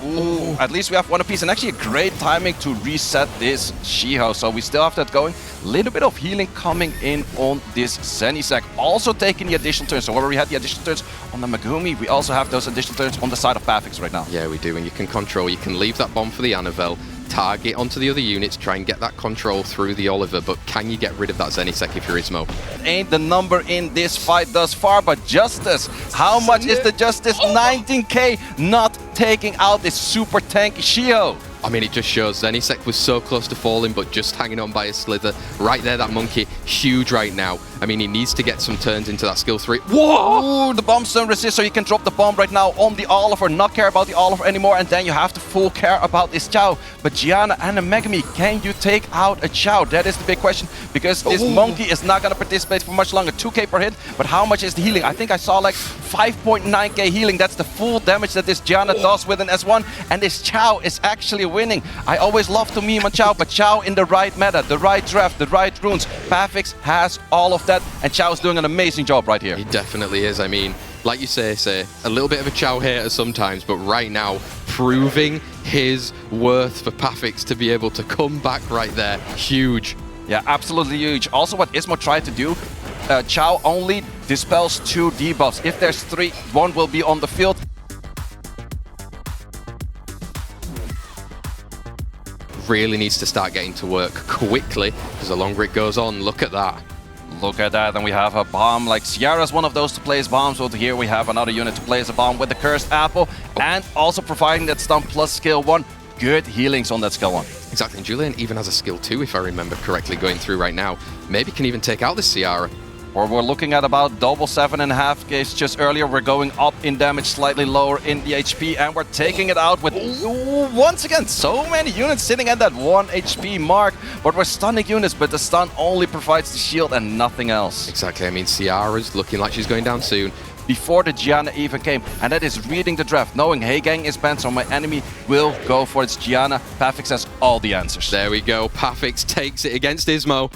Ooh, at least we have one apiece, and actually a great timing to reset this Shiho. So we still have that going. Little bit of healing coming in on this Zenisek. Also taking the additional turns. So where we had the additional turns on the Megumi, we also have those additional turns on the side of Pafix right now. Yeah, we do, and you can control. You can leave that bomb for the Anavel, target onto the other units, try and get that control through the Oliver, but can you get rid of that Zenisek if you're Ismo? Ain't the number in this fight thus far, but Justice. How much is the Justice? 19k, not taking out this super tanky Shiho. I mean, it just shows Zenisek was so close to falling, but just hanging on by a slither. Right there, that monkey, huge right now. I mean, he needs to get some turns into that skill 3. Whoa! Ooh, the bomb stun resist, so you can drop the bomb right now on the Oliver, not care about the Oliver anymore, and then you have to full care about this Chao. But Gianna and the Megami, can you take out a Chao? That is the big question, because this monkey is not going to participate for much longer. 2k per hit, but how much is the healing? I think I saw like 5.9k healing. That's the full damage that this Gianna does with an S1, and this Chao is actually winning. I always love to meme on Chao, but Chao in the right meta, the right draft, the right runes. Pafix has all of that, and Chao's doing an amazing job right here. He definitely is. I mean, like you say, a little bit of a Chao hater sometimes, but right now, proving his worth for Pafix to be able to come back right there, huge. Yeah, absolutely huge. Also, what Ismo tried to do, Chao only dispels 2 debuffs. If there's 3, 1 will be on the field. Really needs to start getting to work quickly, because the longer it goes on, look at that. Look at that, and we have a bomb. Like, Sierra's one of those to place bombs, so here we have another unit to place a bomb with the Cursed Apple, and also providing that stun plus skill 1. Good healings on that skill 1. Exactly, and Julian even has a skill 2, if I remember correctly, going through right now. Maybe can even take out the Sierra. Or we're looking at about double 7.5 gauge. Just earlier, we're going up in damage, slightly lower in the HP, and we're taking it out with, once again, so many units sitting at that 1 HP mark. But we're stunning units, but the stun only provides the shield and nothing else. Exactly, I mean, Sierra's looking like she's going down soon. Before the Gianna even came, and that is reading the draft, knowing, hey gang is banned, so my enemy will go for its Gianna. Pafix has all the answers. There we go, Pafix takes it against Ismo.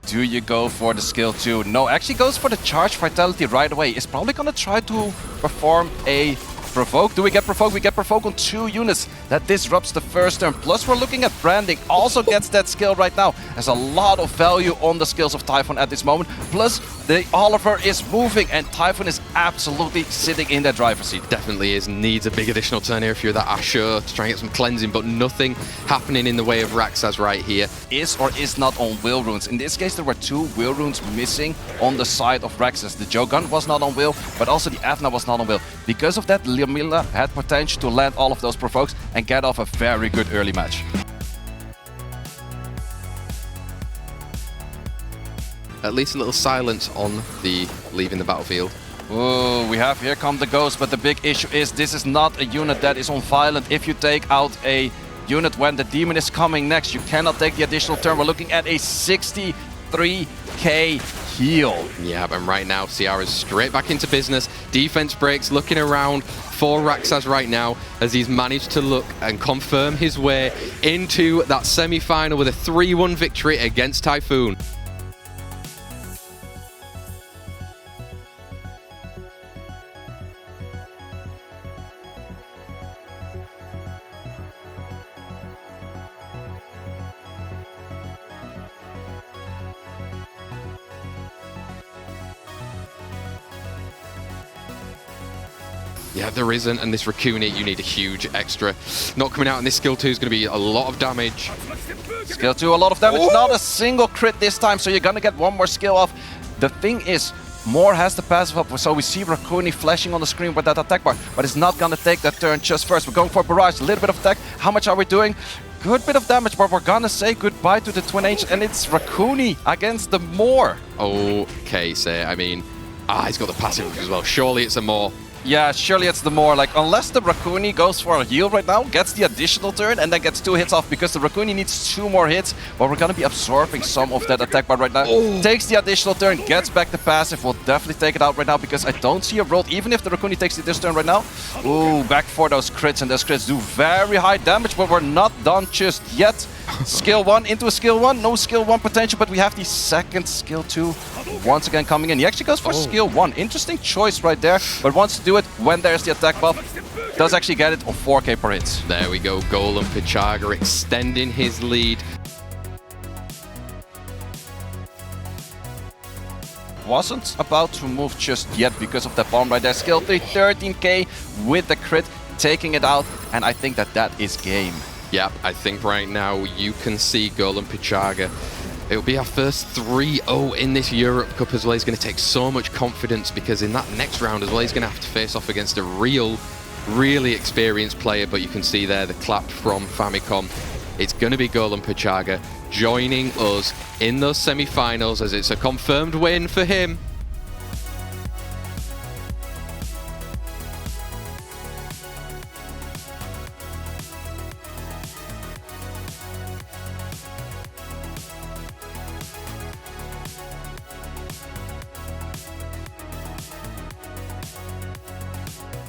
Do you go for the skill 2? No, actually goes for the charge vitality right away. Is probably gonna try to perform a provoke. Do we get provoke? We get provoke on 2 units. That disrupts the first turn. Plus we're looking at branding. Also gets that skill right now. There's a lot of value on the skills of Typhon at this moment. Plus the Oliver is moving, and Typhon is absolutely sitting in that driver's seat. Definitely is. Needs a big additional turn here if you're that Asher to try and get some cleansing, but nothing happening in the way of Raxaz right here. Is or is not on will runes. In this case, there were 2 will runes missing on the side of Raxaz. The Jogun was not on will, but also the Avna was not on will. Because of that, Liamila had potential to land all of those provokes and get off a very good early match. At least a little silence on the leaving the battlefield. Oh, we have here come the ghost, but the big issue is this is not a unit that is on violent. If you take out a unit when the demon is coming next, you cannot take the additional turn. We're looking at a 63k heal. Yeah, but right now, Sierra's straight back into business. Defense breaks, looking around for Raxaz right now as he's managed to look and confirm his way into that semi-final with a 3-1 victory against Typhoon. Yeah, there isn't, and this Raccoon, you need a huge extra. Not coming out, and this skill 2 is going to be a lot of damage. Skill 2, a lot of damage, not a single crit this time, so you're going to get one more skill off. The thing is, Moore has the passive up, so we see Raccoon flashing on the screen with that attack bar, but it's not going to take that turn just first. We're going for Barrage, a little bit of attack. How much are we doing? Good bit of damage, but we're going to say goodbye to the Twin Angel, and it's Raccoon against the Moore. Okay, so, I mean, he's got the passive as well. Surely it's a Moore. Yeah, surely it's the more like, unless the Raccoon goes for a heal right now, gets the additional turn, and then gets 2 hits off because the Raccoon needs 2 more hits. But we're gonna be absorbing some of that attack bar right now. Takes the additional turn, gets back the passive. We'll definitely take it out right now because I don't see a roll, even if the Raccoon takes this turn right now. Ooh, back for those crits, and those crits do very high damage, but we're not done just yet. Skill 1 into a skill 1, no skill 1 potential, but we have the second skill 2 once again coming in. He actually goes for skill 1. Interesting choice right there, but wants to do it when there's the attack buff. Does actually get it on 4k per hit. There we go, Golem Pichaga extending his lead. Wasn't about to move just yet because of that bomb right there. Skill 3, 13k with the crit, taking it out, and I think that is game. Yeah, I think right now you can see Golem Pichaga. It'll be our first 3-0 in this Europe Cup as well. He's going to take so much confidence because in that next round as well, he's going to have to face off against a really experienced player. But you can see there the clap from Famicom. It's going to be Golem Pichaga joining us in those semi-finals as it's a confirmed win for him.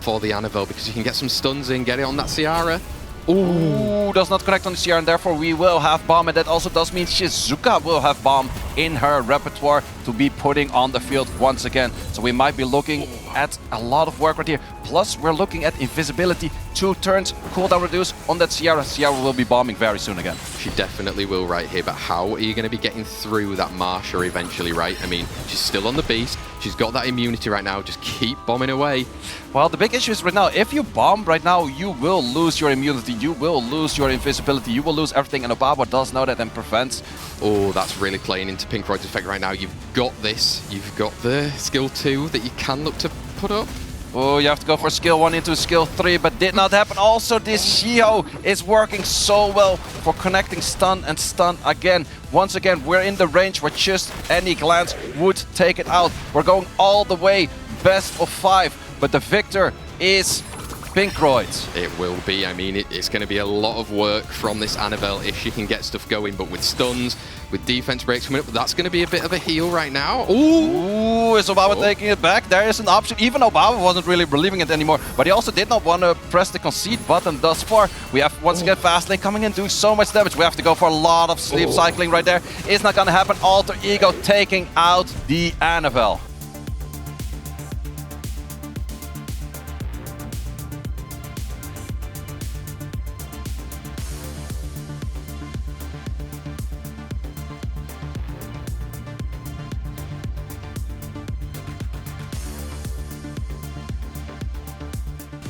For the Annabelle, because you can get some stuns in, get it on that Ciara. Ooh, does not connect on the Ciara, and therefore we will have bomb, and that also does mean Shizuka will have bomb in her repertoire to be putting on the field once again. So we might be looking at a lot of work right here. Plus, we're looking at invisibility, 2 turns, cooldown reduce on that Ciara. Ciara will be bombing very soon again. She definitely will right here, but how are you going to be getting through that Marsha eventually, right? I mean, she's still on the beast. She's got that immunity right now. Just keep bombing away. Well, the big issue is right now, if you bomb right now, you will lose your immunity, you will lose your invisibility, you will lose everything, and Obaba does know that and prevents. Oh, that's really playing into Pink Royd's effect right now. You've got this. You've got the skill 2 that you can look to put up. Oh, you have to go for skill 1 into skill 3, but did not happen. Also, this Shio is working so well for connecting stun and stun again. Once again, we're in the range where just any glance would take it out. We're going all the way, best of 5, but the victor is Pink Royd. It will be. I mean, it's going to be a lot of work from this Annabelle if she can get stuff going, but with stuns, with defense breaks coming up, that's going to be a bit of a heal right now. Ooh, is Obaba taking it back? There is an option. Even Obaba wasn't really believing it anymore, but he also did not want to press the concede button thus far. We have once again Fastlane coming in, doing so much damage. We have to go for a lot of sleep cycling right there. It's not going to happen. Alter Ego taking out the Annabelle.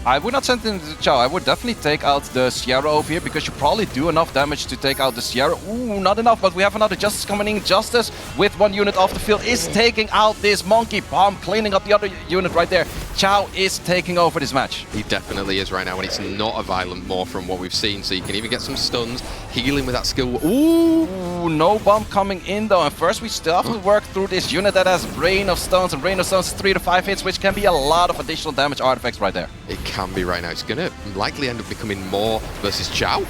I would not send him to the Chow. I would definitely take out the Ciara over here because you probably do enough damage to take out the Ciara. Ooh, not enough, but we have another Justice coming in. Justice with 1 unit off the field is taking out this Monkey Bomb, cleaning up the other unit right there. Chow is taking over this match. He definitely is right now, and it's not a violent Maw from what we've seen, so you can even get some stuns, healing with that skill. Ooh, no bomb coming in though, and first we still have to work through this unit that has Rain of Stones, and Rain of Stones 3 to 5 hits, which can be a lot of additional damage artifacts right there. It can be right now. It's going to likely end up becoming Maw versus Chow.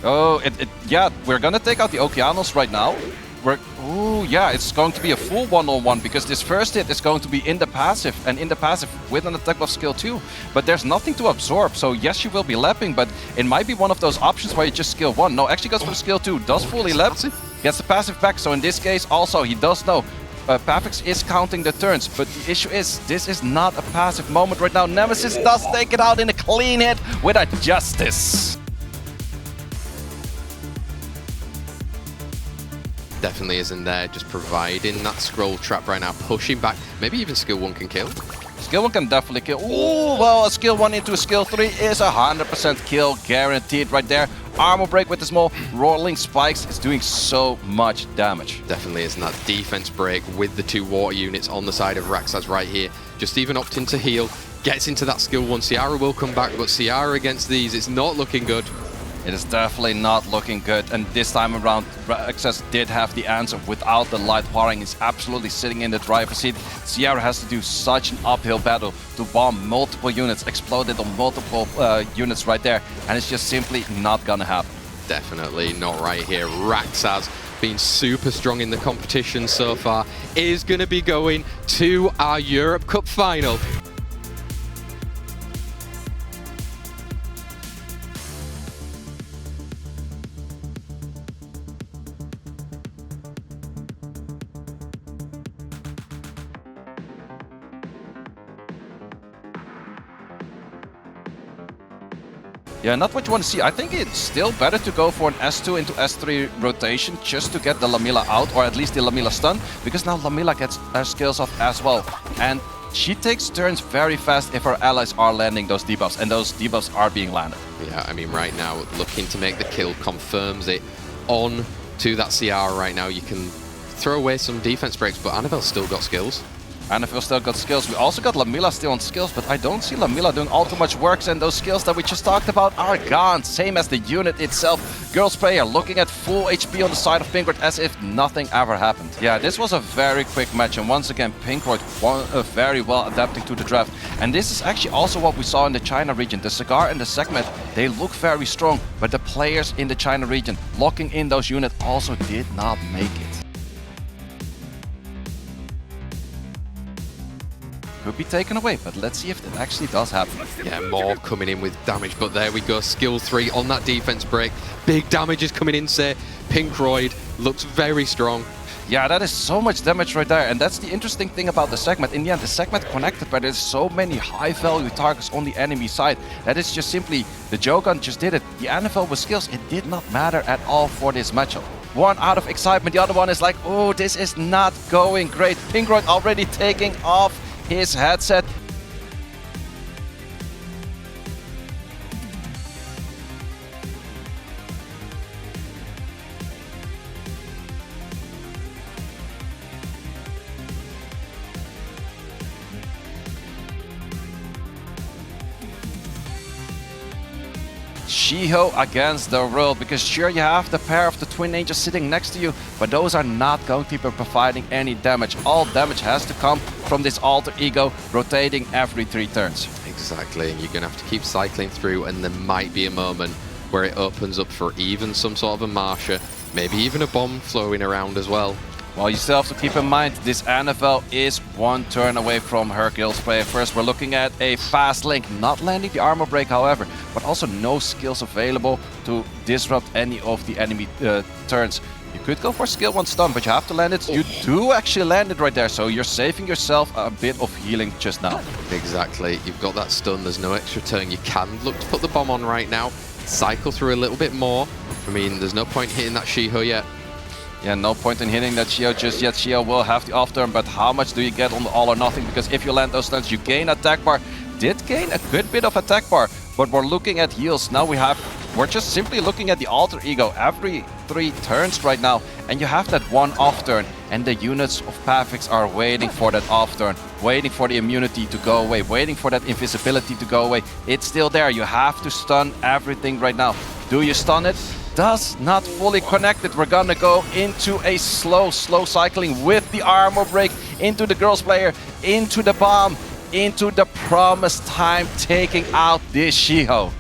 Oh, yeah, we're gonna take out the Okeanos right now. Ooh, yeah, it's going to be a full 1-on-1 because this first hit is going to be in the passive, and in the passive with an attack buff skill 2. But there's nothing to absorb, so yes, you will be lapping, but it might be one of those options where you just skill 1. No, actually goes for skill 2, does fully lap, gets the passive back, so in this case also he does know. Pavix is counting the turns, but the issue is, this is not a passive moment right now. Nemesis does take it out in a clean hit with a Justice. Definitely isn't there, just providing that scroll trap right now, pushing back. Maybe even skill 1 can kill. Skill 1 can definitely kill. Ooh, well, a skill 1 into a skill 3 is 100% kill guaranteed right there. Armor break with the small rolling spikes is doing so much damage. Definitely isn't that defense break with the 2 water units on the side of Raxaz right here. Just even opting to heal, gets into that skill 1. Ciara will come back, but Ciara against these, it's not looking good. It is definitely not looking good, and this time around, Access did have the answer without the light wiring. He's absolutely sitting in the driver's seat. Sierra has to do such an uphill battle to bomb multiple units, exploded on multiple units right there, and it's just simply not gonna happen. Definitely not right here. Raxaz, been super strong in the competition so far, is going to be going to our Europe Cup final. Yeah, not what you want to see. I think it's still better to go for an S2 into S3 rotation just to get the Lamila out, or at least the Lamila stun, because now Lamila gets her skills off as well. And she takes turns very fast if her allies are landing those debuffs, and those debuffs are being landed. Yeah, I mean, right now, looking to make the kill, confirms it on to that CR right now. You can throw away some defense breaks, but Annabelle's still got skills. Annabelle still got skills. We also got Lamila still on skills, but I don't see Lamila doing all too much work, and those skills that we just talked about are gone. Same as the unit itself. Girls player looking at full HP on the side of Pinkroyd as if nothing ever happened. Yeah, this was a very quick match, and once again, Pinkroyd very well adapting to the draft. And this is actually also what we saw in the China region. The Cigar and the Segment, they look very strong, but the players in the China region locking in those units also did not make it. Could be taken away, but let's see if it actually does happen. Yeah, more coming in with damage, but there we go. Skill 3 on that defense break. Big damage is coming in, say. Pinkroyd looks very strong. Yeah, that is so much damage right there, and that's the interesting thing about the Segment. In the end, the Segment connected, but there's so many high-value targets on the enemy side that it's just simply, the Jogan just did it. The NFL with skills, it did not matter at all for this matchup. One out of excitement, the other one is like, oh, this is not going great. Pinkroyd already taking off his headset. Shiho against the world, because sure, you have the pair of the Twin Angels sitting next to you, but those are not going to be providing any damage. All damage has to come from this alter ego rotating every 3 turns. Exactly, and you're going to have to keep cycling through, and there might be a moment where it opens up for even some sort of a Marsha, maybe even a bomb flowing around as well. Well, you still have to keep in mind, this NFL is 1 turn away from her Guilds player. First, we're looking at a fast link, not landing the armor break, however, but also no skills available to disrupt any of the enemy turns. You could go for skill 1 stun, but you have to land it. You do actually land it right there, so you're saving yourself a bit of healing just now. Exactly, you've got that stun, there's no extra turn. You can look to put the bomb on right now, cycle through a little bit more. I mean, there's no point hitting that Shiho yet. Yeah, no point in hitting that Shio just yet. Shio will have the off turn, but how much do you get on the all or nothing? Because if you land those stuns, you gain attack bar. Did gain a good bit of attack bar, but we're looking at heals. Now we're just simply looking at the alter ego every 3 turns right now, and you have that 1 off turn, and the units of Pavix are waiting for that off turn, waiting for the immunity to go away, waiting for that invisibility to go away. It's still there. You have to stun everything right now. Do you stun it? Does not fully connect it. We're gonna go into a slow cycling with the armor break into the girls player, into the bomb, into the promised time, taking out this Shiho.